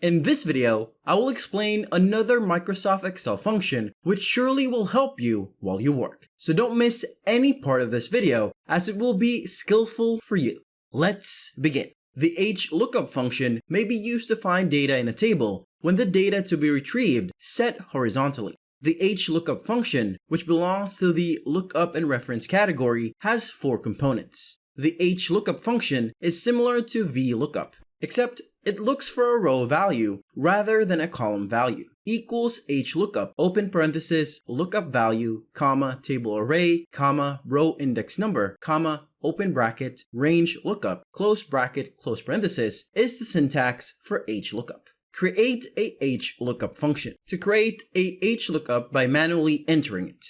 In this video, I will explain another Microsoft Excel function which surely will help you while you work. So don't miss any part of this video as it will be skillful for you. Let's begin. The HLOOKUP function may be used to find data in a table when the data to be retrieved set horizontally. The HLOOKUP function, which belongs to the lookup and reference category, has 4 components. The HLOOKUP function is similar to VLOOKUP, except it looks for a row value rather than a column value. Equals HLOOKUP, open parenthesis, lookup value, comma, table array, comma, row index number, comma, open bracket, range lookup, close bracket, close parenthesis, is the syntax for HLOOKUP. Create a HLOOKUP function. To create a HLOOKUP by manually entering it.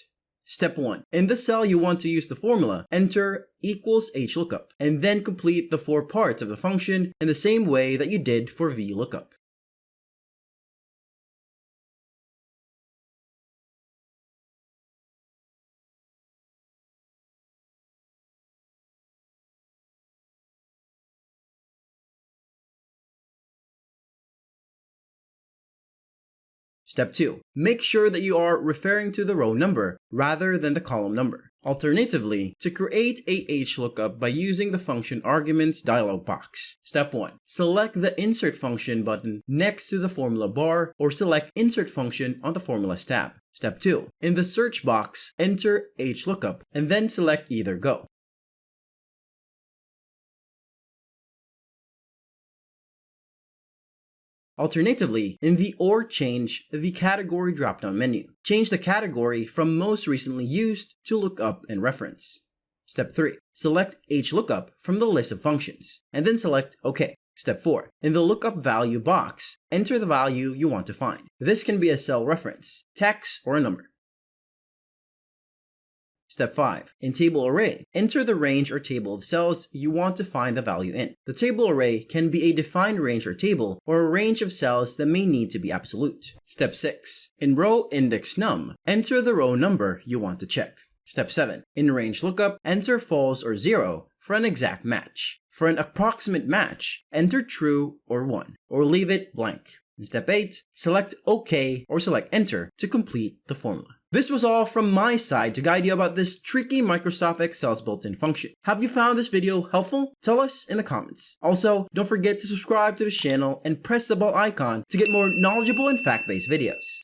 Step 1. In the cell you want to use the formula, enter equals HLOOKUP, and then complete the 4 parts of the function in the same way that you did for VLOOKUP. Step 2. Make sure that you are referring to the row number rather than the column number. Alternatively, to create a HLOOKUP by using the function arguments dialog box. Step 1. Select the insert function button next to the formula bar or select insert function on the formulas tab. Step 2. In the search box, enter HLOOKUP and then select either go. Alternatively, in the or change the category drop-down menu. Change the category from most recently used to lookup and reference. Step 3. Select HLOOKUP from the list of functions, and then select OK. Step 4. In the lookup value box, enter the value you want to find. This can be a cell reference, text, or a number. Step 5. In table array, enter the range or table of cells you want to find the value in. The table array can be a defined range or table, or a range of cells that may need to be absolute. Step 6. In row index num, enter the row number you want to check. Step 7. In range lookup, enter false or 0 for an exact match. For an approximate match, enter true or 1, or leave it blank. In step 8, select OK or select enter to complete the formula. This was all from my side to guide you about this tricky Microsoft Excel's built-in function. Have you found this video helpful? Tell us in the comments. Also, don't forget to subscribe to this channel and press the bell icon to get more knowledgeable and fact-based videos.